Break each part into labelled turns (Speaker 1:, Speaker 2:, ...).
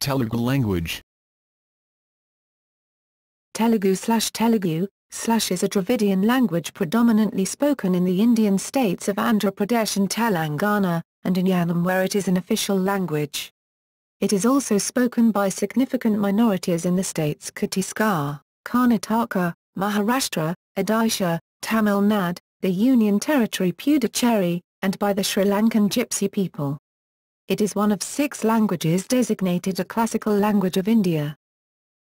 Speaker 1: Telugu language.
Speaker 2: Telugu/Telugu is a Dravidian language predominantly spoken in the Indian states of Andhra Pradesh and Telangana, and in Yanam where it is an official language. It is also spoken by significant minorities in the states Chhattisgarh, Karnataka, Maharashtra, Odisha, Tamil Nadu, the Union Territory Puducherry, and by the Sri Lankan Gypsy people. It is one of 6 languages designated a classical language of India.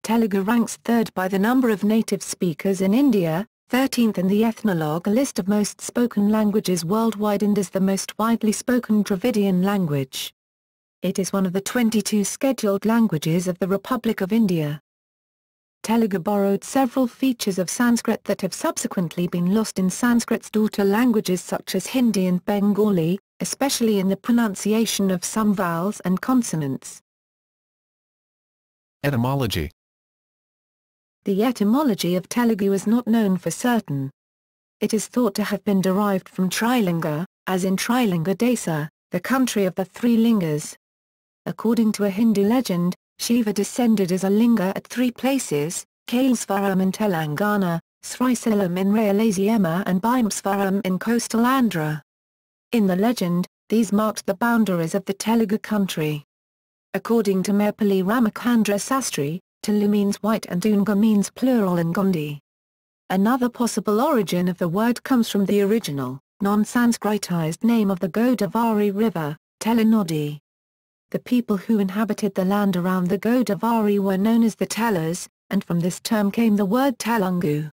Speaker 2: Telugu ranks 3rd by the number of native speakers in India, 13th in the Ethnologue list of most spoken languages worldwide, and is the most widely spoken Dravidian language. It is one of the 22 scheduled languages of the Republic of India. Telugu borrowed several features of Sanskrit that have subsequently been lost in Sanskrit's daughter languages such as Hindi and Bengali, especially in the pronunciation of some vowels and consonants.
Speaker 1: Etymology.
Speaker 2: The etymology of Telugu is not known for certain. It is thought to have been derived from Trilinga, as in Trilinga Desa, the country of the 3 lingas. According to a Hindu legend, Shiva descended as a linga at 3 places, Kailesvaram in Telangana, Srisalam in Rayalaseema and Bhimesvaram in coastal Andhra. In the legend, these marked the boundaries of the Telugu country. According to Maipalli Ramakandra Sastry, Telu means white and Unga means plural in Gondi. Another possible origin of the word comes from the original, non-Sanskritized name of the Godavari River, Telenodi. The people who inhabited the land around the Godavari were known as the Tellas, and from this term came the word Telungu.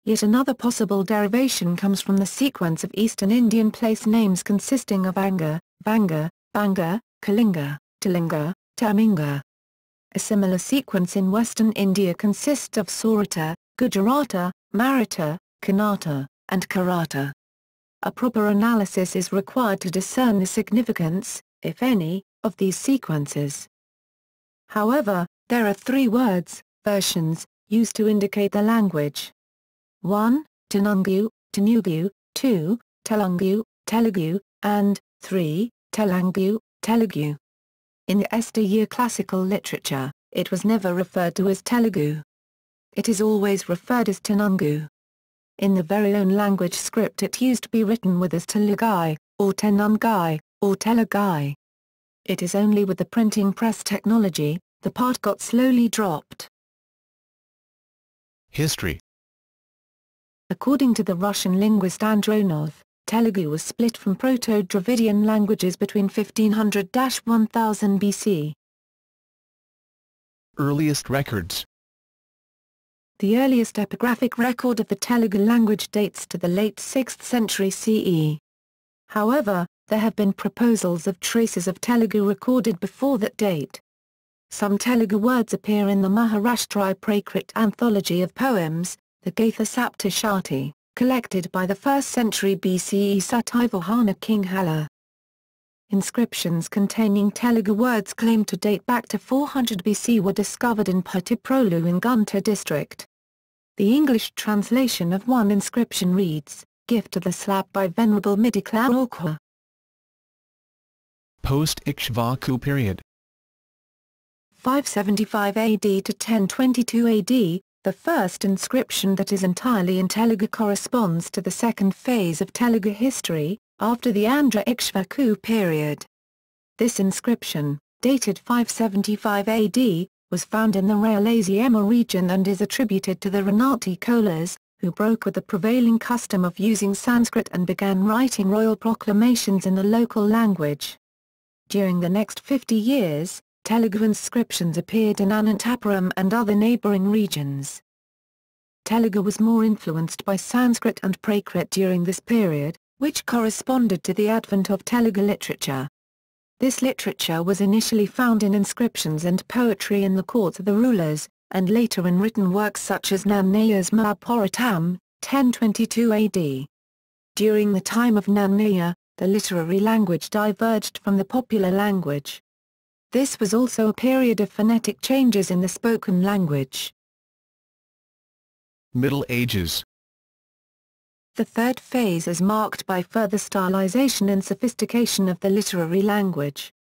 Speaker 2: Yet another possible derivation comes from the sequence of Eastern Indian place names consisting of Anga, Vanga, Banga, Kalinga, Tilinga, Taminga. A similar sequence in Western India consists of Saurata, Gujarata, Maratha, Kannata, and Karata. A proper analysis is required to discern the significance, if any, of these sequences. However, there are 3 words, versions, used to indicate the language. 1. Tenungu, Tenugu, 2. Telungu, Telugu, and 3. Telangu, Telugu. In the Esther classical literature, it was never referred to as Telugu. It is always referred as Tenungu. In the very own language script it used to be written with as Telugai, or Tenungai, or Telugai. It is only with the printing press technology, the part got slowly dropped.
Speaker 1: History.
Speaker 2: According to the Russian linguist Andronov, Telugu was split from Proto-Dravidian languages between 1500–1000 BC.
Speaker 1: Earliest records.
Speaker 2: The earliest epigraphic record of the Telugu language dates to the late 6th century CE. However, there have been proposals of traces of Telugu recorded before that date. Some Telugu words appear in the Maharashtra Prakrit anthology of poems, the Gatha Saptashati, collected by the 1st century BCE Satyavahana king Hala. Inscriptions containing Telugu words claimed to date back to 400 BC were discovered in Puducherry in Guntur district. The English translation of one inscription reads, "Gift to the slab by Venerable Mädikläråkwa."
Speaker 1: Post-Ikshvaku period.
Speaker 2: 575 AD to 1022 AD, the first inscription that is entirely in Telugu corresponds to the second phase of Telugu history, after the Andhra Ikshvaku period. This inscription, dated 575 AD, was found in the Rayalaseema region and is attributed to the Renati Cholas, who broke with the prevailing custom of using Sanskrit and began writing royal proclamations in the local language. During the next 50 years, Telugu inscriptions appeared in Anantapuram and other neighbouring regions. Telugu was more influenced by Sanskrit and Prakrit during this period, which corresponded to the advent of Telugu literature. This literature was initially found in inscriptions and poetry in the courts of the rulers, and later in written works such as Nannaya's Mahabharatam, 1022 AD. During the time of Nannaya, the literary language diverged from the popular language. This was also a period of phonetic changes in the spoken language.
Speaker 1: Middle Ages.
Speaker 2: The third phase is marked by further stylization and sophistication of the literary language.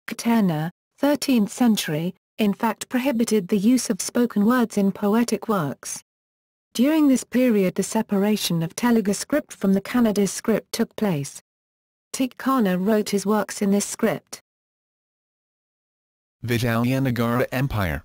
Speaker 2: Katerna, 13th century, in fact prohibited the use of spoken words in poetic works. During this period the separation of Telugu script from the Kannada script took place. Tikkana wrote his works in this script.
Speaker 1: Vijayanagara Empire.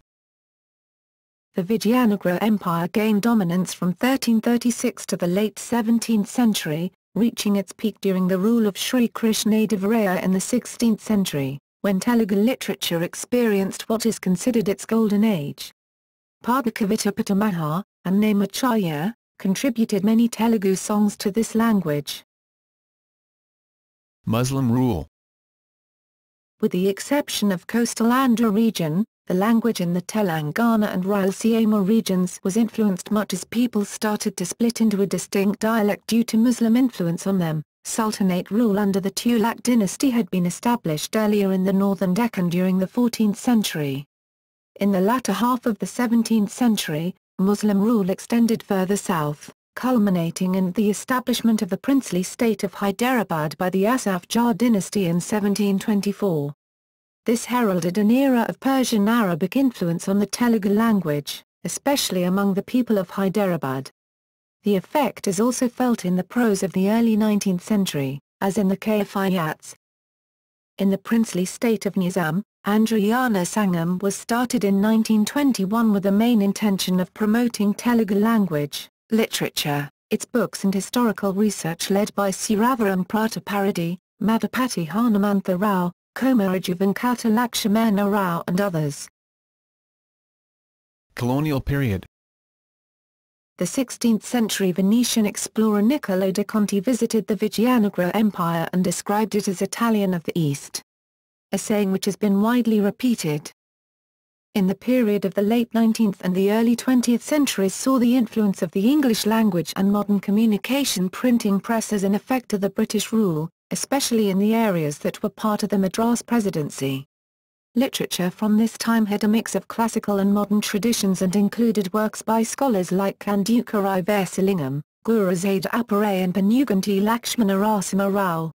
Speaker 2: The Vijayanagara Empire gained dominance from 1336 to the late 17th century, reaching its peak during the rule of Sri Krishnadevaraya in the 16th century, when Telugu literature experienced what is considered its golden age. Padakavita Pitamaha and Nemacharya contributed many Telugu songs to this language.
Speaker 1: Muslim rule.
Speaker 2: With the exception of coastal Andhra region, the language in the Telangana and Rayalaseema regions was influenced much as people started to split into a distinct dialect due to Muslim influence on them. Sultanate rule under the Tughlaq dynasty had been established earlier in the northern Deccan during the 14th century. In the latter half of the 17th century, Muslim rule extended further south, culminating in the establishment of the princely state of Hyderabad by the Asaf Jah dynasty in 1724. This heralded an era of Persian Arabic influence on the Telugu language, especially among the people of Hyderabad. The effect is also felt in the prose of the early 19th century, as in the Kayfiyats. In the princely state of Nizam, Andriyana Sangam was started in 1921 with the main intention of promoting Telugu language, literature, its books and historical research led by Suravaram Prataparadi, Madhupati Hanumantha Rao, Komaraju Venkata Lakshmana Rao and others.
Speaker 1: Colonial period.
Speaker 2: The 16th century Venetian explorer Niccolo de Conti visited the Vijayanagara Empire and described it as Italian of the East, a saying which has been widely repeated. In the period of the late 19th and the early 20th centuries saw the influence of the English language and modern communication printing presses in effect of the British rule, especially in the areas that were part of the Madras Presidency. Literature from this time had a mix of classical and modern traditions and included works by scholars like Kandukarai Vesalingam, Guruzade Appare and Panuganti Lakshmana Rasima Rao.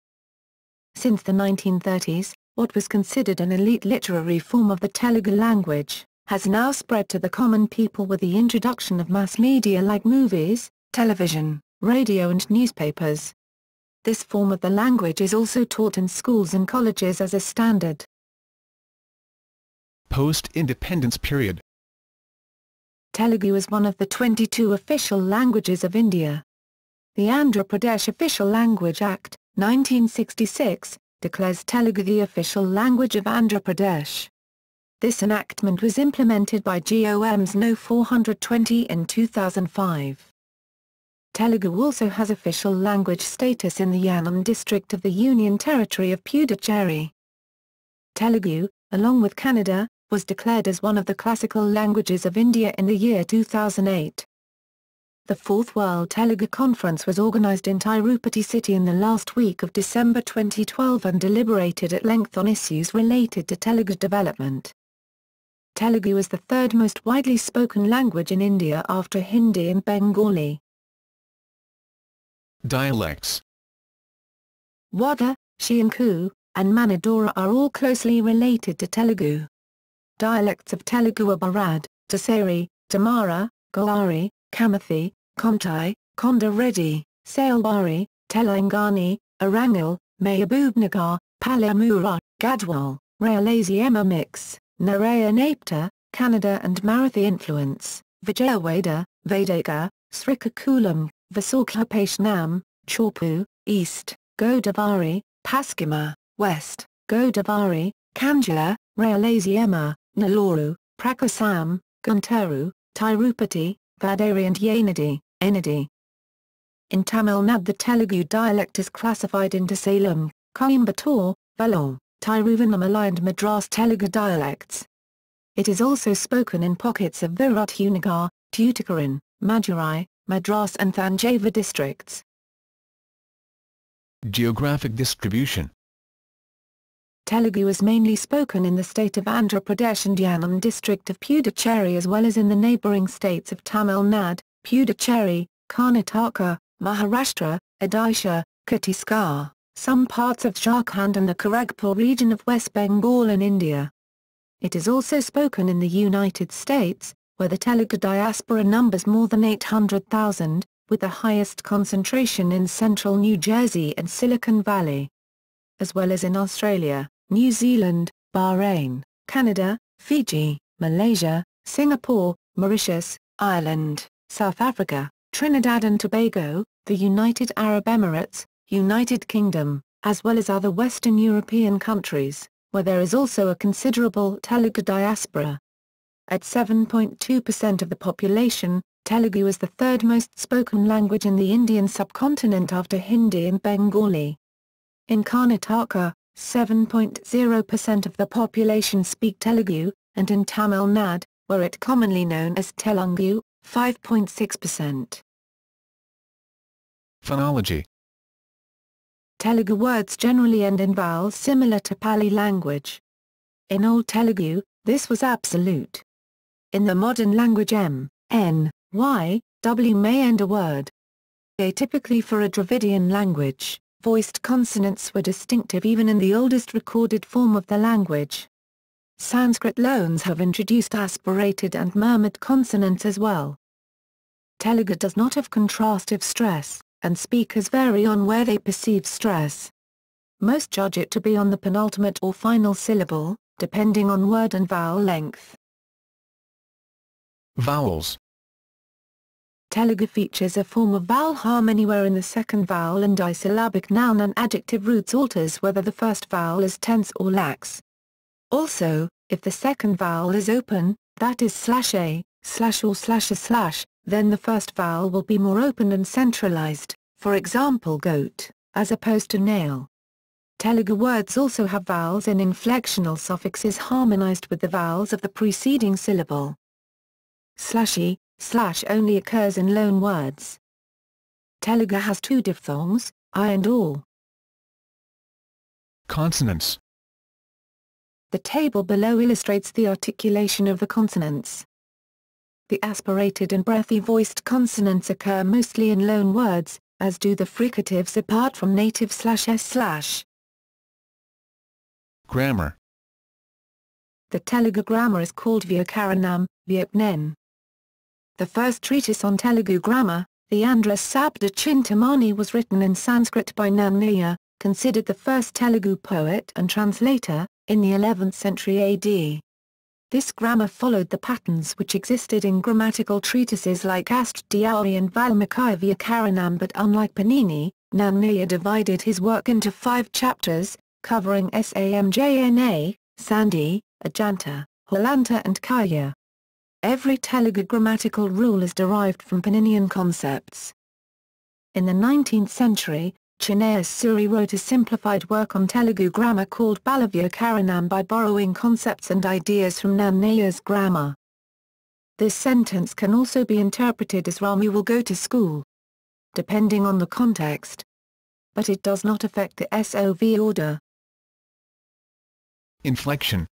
Speaker 2: Since the 1930s, what was considered an elite literary form of the Telugu language, has now spread to the common people with the introduction of mass media like movies, television, radio and newspapers. This form of the language is also taught in schools and colleges as a standard.
Speaker 1: Post-independence period.
Speaker 2: Telugu is one of the 22 official languages of India. The Andhra Pradesh Official Language Act, 1966, declares Telugu the official language of Andhra Pradesh. This enactment was implemented by GOM's No. 420 in 2005. Telugu also has official language status in the Yanam district of the Union Territory of Puducherry. Telugu, along with Kannada, was declared as one of the classical languages of India in the year 2008. The Fourth World Telugu Conference was organized in Tirupati city in the last week of December 2012 and deliberated at length on issues related to Telugu development. Telugu is the third most widely spoken language in India after Hindi and Bengali.
Speaker 1: Dialects.
Speaker 2: Wada, Shianku, and Manadora are all closely related to Telugu. Dialects of Telugu are Barad, Dasari, Damara, Gowari, Kamathi, Kontai, Konda Reddy, Salwari, Telangani, Arangal, Mayabubnagar, Palamura, Gadwal, Rayalaseema mix, Naraya Napta, Kannada and Marathi influence, Vijayawada, Vedaka, Srikakulam, Visakhapatnam, Chorpu, East, Godavari, Paskima, West, Godavari, Kanjala, Rayalaseema, Nellore, Prakasam, Gunturru, Tirupati, Vadari and Yanadi, Enadi. In Tamil Nadu the Telugu dialect is classified into Salem, Coimbatore, Vellore, Tiruvannamalai and Madras Telugu dialects. It is also spoken in pockets of Virudhunagar, Tuticorin, Madurai, Madras and Thanjavur districts.
Speaker 1: Geographic distribution.
Speaker 2: Telugu is mainly spoken in the state of Andhra Pradesh and Yanam district of Puducherry as well as in the neighbouring states of Tamil Nadu, Puducherry, Karnataka, Maharashtra, Odisha, Chhattisgarh, some parts of Jharkhand and the Kharagpur region of West Bengal in India. It is also spoken in the United States, where the Telugu diaspora numbers more than 800,000, with the highest concentration in central New Jersey and Silicon Valley. As well as in Australia, New Zealand, Bahrain, Canada, Fiji, Malaysia, Singapore, Mauritius, Ireland, South Africa, Trinidad and Tobago, the United Arab Emirates, United Kingdom, as well as other Western European countries, where there is also a considerable Telugu diaspora. At 7.2% of the population, Telugu is the third most spoken language in the Indian subcontinent after Hindi and Bengali. In Karnataka, 7.0% of the population speak Telugu, and in Tamil Nadu, where it commonly known as ʻtɛlʊɡuː, 5.6%.
Speaker 1: Phonology.
Speaker 2: Telugu words generally end in vowels similar to Pali language. In Old Telugu, this was absolute. In the modern language M, N, Y, W may end a word. Atypically for a Dravidian language, voiced consonants were distinctive even in the oldest recorded form of the language. Sanskrit loans have introduced aspirated and murmured consonants as well. Telugu does not have contrastive stress, and speakers vary on where they perceive stress. Most judge it to be on the penultimate or final syllable, depending on word and vowel length.
Speaker 1: Vowels.
Speaker 2: Telugu features a form of vowel harmony wherein the second vowel and disyllabic noun and adjective roots alters whether the first vowel is tense or lax. Also, if the second vowel is open, that is /a, / or /a/, then the first vowel will be more open and centralized, for example goat, as opposed to nail. Telugu words also have vowels and inflectional suffixes harmonized with the vowels of the preceding syllable. /e/ only occurs in loan words. Telugu has two diphthongs, I and or.
Speaker 1: Consonants.
Speaker 2: The table below illustrates the articulation of the consonants. The aspirated and breathy voiced consonants occur mostly in loan words, as do the fricatives apart from native /s/.
Speaker 1: Grammar.
Speaker 2: The Telugu grammar is called Vyakaranam, Vyaknen. The first treatise on Telugu grammar, the Andhra Sabda Chintamani, was written in Sanskrit by Nannaya, considered the first Telugu poet and translator, in the 11th century AD. This grammar followed the patterns which existed in grammatical treatises like Ashtadyari and Valmiki Vyakaranam, but unlike Panini, Nannaya divided his work into 5 chapters, covering Samjna, Sandhi, Ajanta, Halanta and Kaya. Every Telugu grammatical rule is derived from Paninian concepts. In the 19th century, Chinnaya Suri wrote a simplified work on Telugu grammar called Balavyakaranam by borrowing concepts and ideas from Nannaya's grammar. This sentence can also be interpreted as Ramu will go to school, depending on the context. But it does not affect the SOV order.
Speaker 1: Inflection.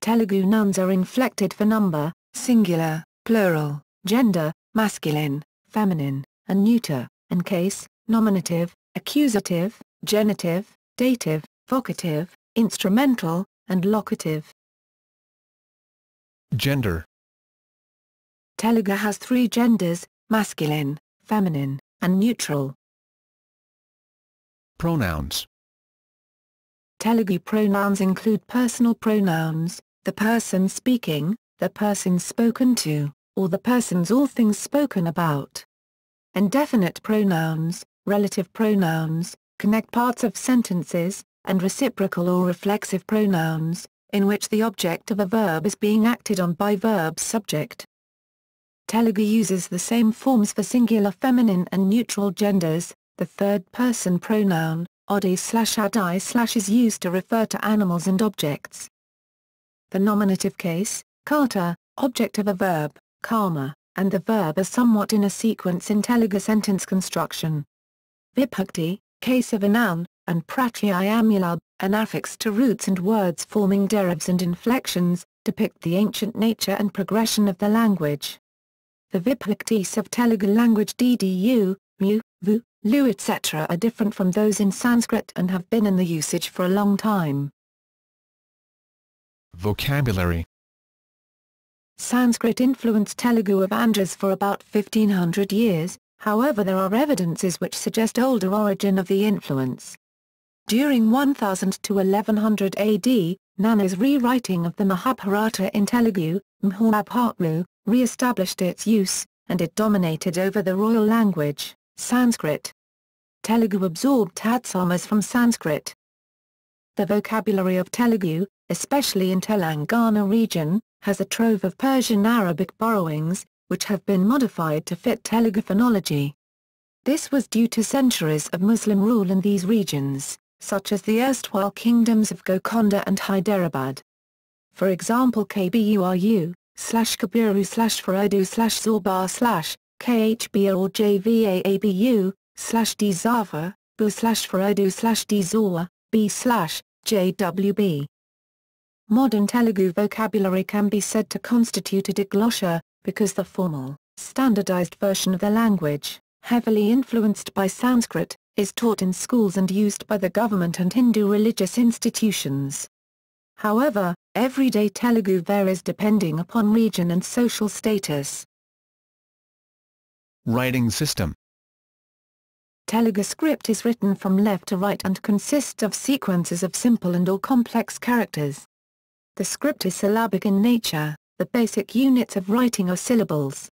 Speaker 2: Telugu nouns are inflected for number, singular, plural, gender, masculine, feminine, and neuter, and case, nominative, accusative, genitive, dative, vocative, instrumental, and locative.
Speaker 1: Gender.
Speaker 2: Telugu has 3 genders, masculine, feminine, and neutral.
Speaker 1: Pronouns.
Speaker 2: Telugu pronouns include personal pronouns, the person speaking, the person spoken to, or the persons or things spoken about. Indefinite pronouns, relative pronouns, connect parts of sentences, and reciprocal or reflexive pronouns, in which the object of a verb is being acted on by verb's subject. Telugu uses the same forms for singular feminine and neutral genders. The third-person pronoun, odi/adi/ is used to refer to animals and objects. The nominative case, kata, object of a verb, karma, and the verb are somewhat in a sequence in Telugu sentence construction. Vibhakti, case of a noun, and pratyayamulab, an affix to roots and words forming derivs and inflections, depict the ancient nature and progression of the language. The vibhaktis of Telugu language ddu, mu, vu, lu etc. are different from those in Sanskrit and have been in the usage for a long time.
Speaker 1: Vocabulary.
Speaker 2: Sanskrit influenced Telugu of Andhras for about 1500 years, however there are evidences which suggest older origin of the influence. During 1000 to 1100 AD, Nanu's rewriting of the Mahabharata in Telugu, Mahabharata, re-established its use, and it dominated over the royal language, Sanskrit. Telugu absorbed Tatsamas from Sanskrit. The vocabulary of Telugu, especially in Telangana region, has a trove of Persian Arabic borrowings, which have been modified to fit Telugu phonology. This was due to centuries of Muslim rule in these regions, such as the erstwhile kingdoms of Golconda and Hyderabad. For example Kburu, Kabiru Farodu Zorbar Khba or Jvaabu, Dzava, Bu Farodu Dzor, B Jwb. Modern Telugu vocabulary can be said to constitute a diglossia, because the formal, standardized version of the language, heavily influenced by Sanskrit, is taught in schools and used by the government and Hindu religious institutions. However, everyday Telugu varies depending upon region and social status.
Speaker 1: Writing system.
Speaker 2: Telugu script is written from left to right and consists of sequences of simple and/or complex characters. The script is syllabic in nature, the basic units of writing are syllables.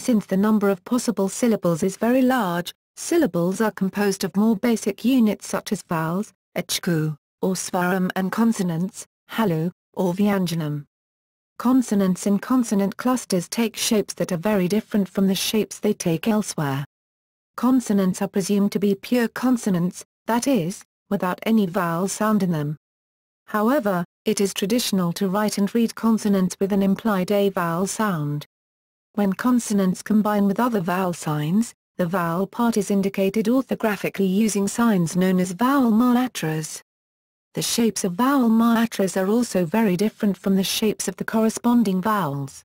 Speaker 2: Since the number of possible syllables is very large, syllables are composed of more basic units such as vowels, echku, or svaram, and consonants, halu, or vyanjanam. Consonants in consonant clusters take shapes that are very different from the shapes they take elsewhere. Consonants are presumed to be pure consonants, that is, without any vowel sound in them. However, it is traditional to write and read consonants with an implied a-vowel sound. When consonants combine with other vowel signs, the vowel part is indicated orthographically using signs known as vowel matras. The shapes of vowel matras are also very different from the shapes of the corresponding vowels.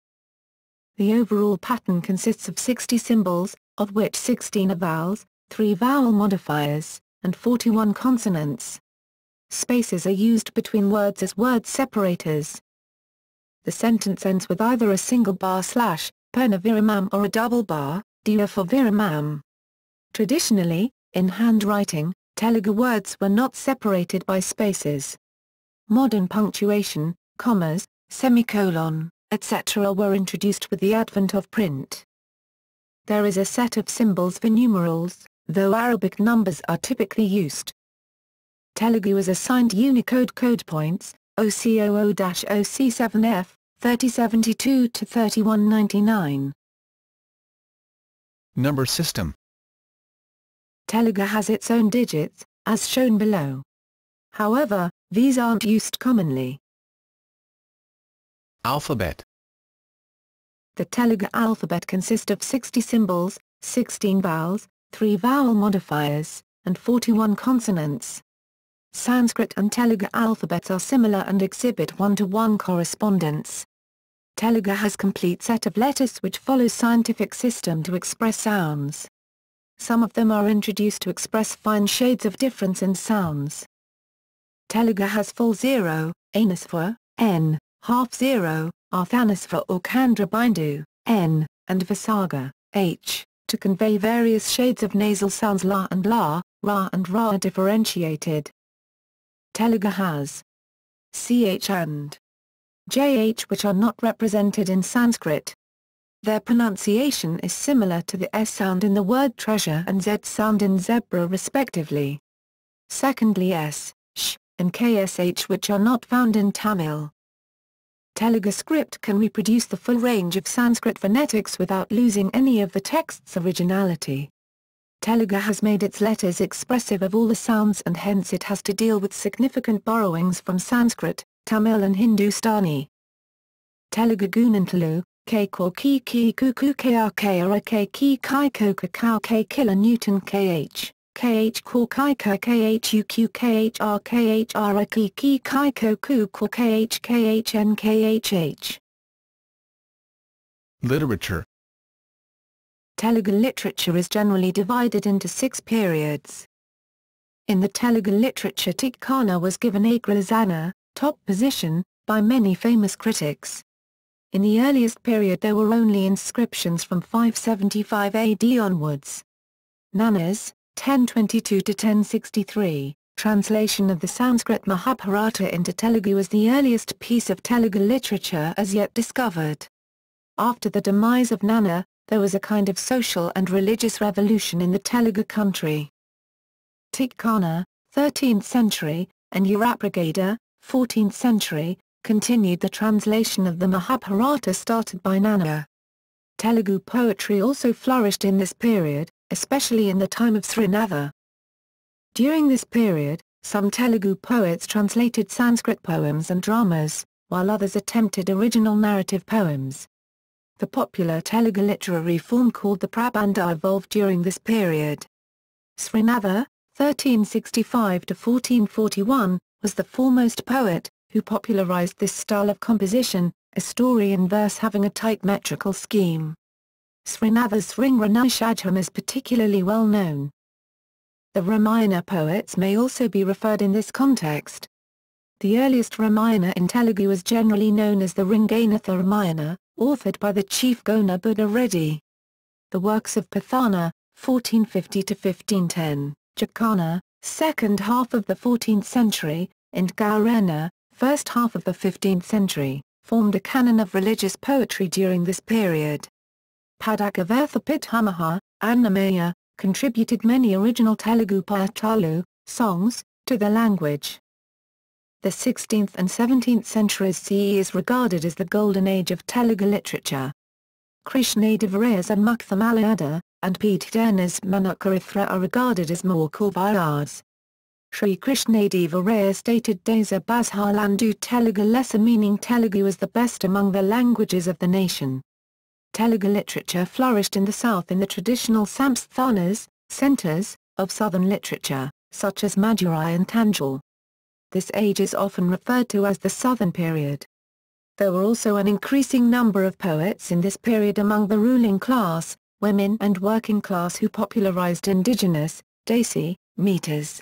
Speaker 2: The overall pattern consists of 60 symbols, of which 16 are vowels, 3 vowel modifiers, and 41 consonants. Spaces are used between words as word separators. The sentence ends with either a single bar / purnaviramam or a double bar, dia for viramam. Traditionally, in handwriting, Telugu words were not separated by spaces. Modern punctuation, commas, semicolon, etc. were introduced with the advent of print. There is a set of symbols for numerals, though Arabic numbers are typically used. Telugu is assigned Unicode code points, OC00-OC7F, 3072 to 3199.
Speaker 1: Number system.
Speaker 2: Telugu has its own digits, as shown below. However, these aren't used commonly.
Speaker 1: Alphabet.
Speaker 2: The Telugu alphabet consists of 60 symbols, 16 vowels, 3 vowel modifiers, and 41 consonants. Sanskrit and Telugu alphabets are similar and exhibit one-to-one correspondence. Telugu has complete set of letters which follows scientific system to express sounds. Some of them are introduced to express fine shades of difference in sounds. Telugu has full zero, anuswara, n, half zero, arthanuswara or Kandra bindu, n, and visaga, h, to convey various shades of nasal sounds. La and la, ra and ra are differentiated. Telugu has ch and jh which are not represented in Sanskrit. Their pronunciation is similar to the s sound in the word treasure and z sound in zebra respectively. Secondly s, sh, and ksh which are not found in Tamil. Telugu script can reproduce the full range of Sanskrit phonetics without losing any of the text's originality. Telugu has made its letters expressive of all the sounds and hence it has to deal with significant borrowings from Sanskrit, Tamil and Hindustani. Telugu Gunantalu, K Kor Ki Ki Kuku Kr Kra K Ki Kai Koka Cow K Killer Newton KH, KH Kor Kai Ka KHUQ KHR KHR Ki Ki Kai Koku Kor KH KHN KHH.
Speaker 1: Literature.
Speaker 2: Telugu literature is generally divided into 6 periods. In the Telugu literature Tikkana was given Agralazana, top position, by many famous critics. In the earliest period there were only inscriptions from 575 AD onwards. Nanna's, 1022–1063, translation of the Sanskrit Mahabharata into Telugu is the earliest piece of Telugu literature as yet discovered. After the demise of Nanna, there was a kind of social and religious revolution in the Telugu country. Tikkana, 13th century, and Urapragada, 14th century, continued the translation of the Mahabharata started by Nanna. Telugu poetry also flourished in this period, especially in the time of Srinatha. During this period, some Telugu poets translated Sanskrit poems and dramas, while others attempted original narrative poems. The popular Telugu literary form called the Prabandha evolved during this period. Srinatha, 1365–1441, was the foremost poet, who popularized this style of composition, a story in verse having a tight metrical scheme. Srinatha's Sringranaishadham is particularly well known. The Ramayana poets may also be referred in this context. The earliest Ramayana in Telugu is generally known as the Ranganatha Ramayana, authored by the chief Gona Buddha Reddy. The works of Pathana, 1450–1510, Jacana, second half of the 14th century, and Gaurena, first half of the 15th century, formed a canon of religious poetry during this period. Padakavartha Pitamaha, Annamaya, contributed many original Telugu Patalu, songs, to the language. The 16th and 17th centuries CE is regarded as the golden age of Telugu literature. Krishnadevarayas and Mukthamalada, and Peedana's Manakarithra are regarded as more Kavyas. Sri Krishnadevaraya stated Desa Bazhalandu Telugu lesser, meaning Telugu is the best among the languages of the nation. Telugu literature flourished in the south in the traditional samsthanas, centres, of southern literature, such as Madurai and Tanjore. This age is often referred to as the Southern period. There were also an increasing number of poets in this period among the ruling class, women and working class who popularized indigenous, Desi, metres.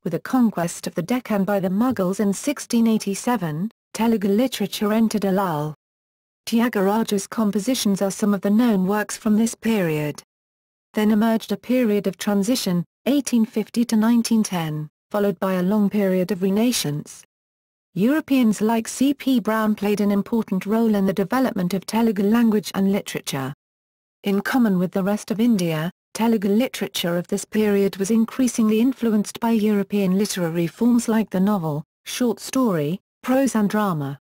Speaker 2: With the conquest of the Deccan by the Mughals in 1687, Telugu literature entered a lull. Tyagaraja's compositions are some of the known works from this period. Then emerged a period of transition, 1850 to 1910, followed by a long period of renaissance. Europeans like C. P. Brown played an important role in the development of Telugu language and literature. In common with the rest of India, Telugu literature of this period was increasingly influenced by European literary forms like the novel, short story, prose and drama.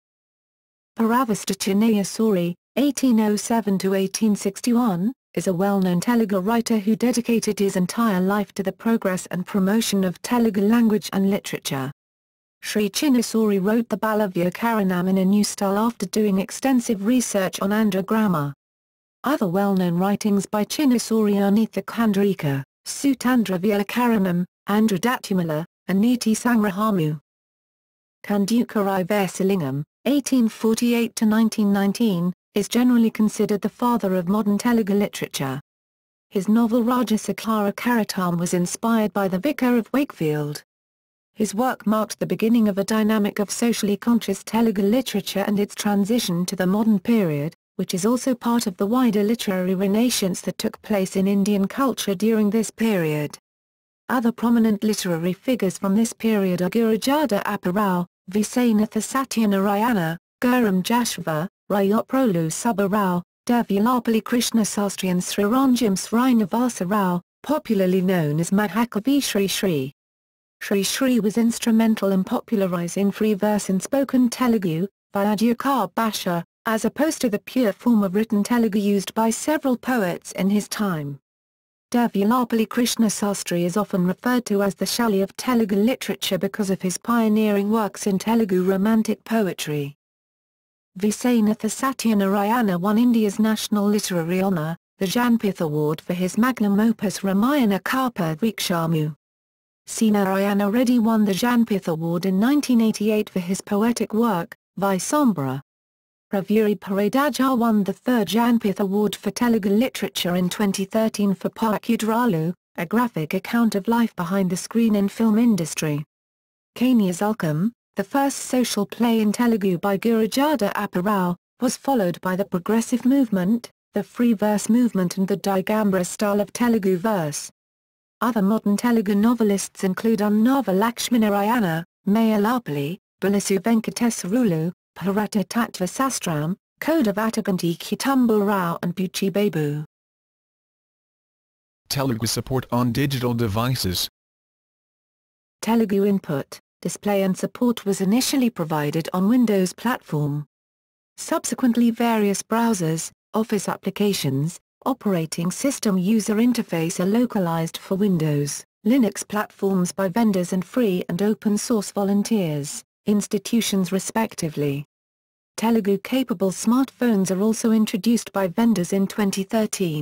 Speaker 2: Paravasta Chinnaya Suri, 1807–1861, is a well-known Telugu writer who dedicated his entire life to the progress and promotion of Telugu language and literature. Sri Chinnasuri wrote the Balavya in a new style after doing extensive research on Andhra grammar. Other well-known writings by Chinnasuri are Nitha Khandrika, Sutandra Vyakaranam, Andhra and Niti Sangrahamu. Kandukarai Vesalingam, 1848–1919, is generally considered the father of modern Telugu literature. His novel Rajasekhara Karatam was inspired by the Vicar of Wakefield. His work marked the beginning of a dynamic of socially conscious Telugu literature and its transition to the modern period, which is also part of the wider literary renaissance that took place in Indian culture during this period. Other prominent literary figures from this period are Gurujada Apparao, Visayanatha Satyanarayana, Guram Jashva, Rayoprolu Subbarao, Devulapalli Krishna Sastri and Sriranjam Srinivasa Rao, popularly known as Mahakavi Sri Sri. Sri Sri was instrumental in popularizing free verse in spoken Telugu, Vaidukar Bhasha, as opposed to the pure form of written Telugu used by several poets in his time. Devulapalli Krishna Sastri is often referred to as the Shali of Telugu literature because of his pioneering works in Telugu romantic poetry. Visayanatha Satyanarayana won India's national literary honour, the Jnanpith Award for his magnum opus Ramayana Karpa Vrikshamu. C. Narayana Reddy won the Jnanpith Award in 1988 for his poetic work, Vaisambara. Ravuri Paradaja won the third Jnanpith Award for Telugu literature in 2013 for Pakudralu, a graphic account of life behind the screen in film industry. Kanya Zulkam, The first social play in Telugu by Gurujada Apparao, was followed by the progressive movement, the free verse movement and the Digambara style of Telugu verse. Other modern Telugu novelists include Unnava Lakshminarayana, Mayalapalli, Balasu Venkateswarulu, Bharata Tattva Sastram, Kodavattaganti Kutumba Rao and Buchi Babu.
Speaker 1: Telugu support on digital devices.
Speaker 2: Telugu input, display and support was initially provided on Windows platform. Subsequently various browsers, Office applications, operating system user interface are localized for Windows, Linux platforms by vendors and free and open source volunteers, institutions respectively. Telugu-capable smartphones are also introduced by vendors in 2013.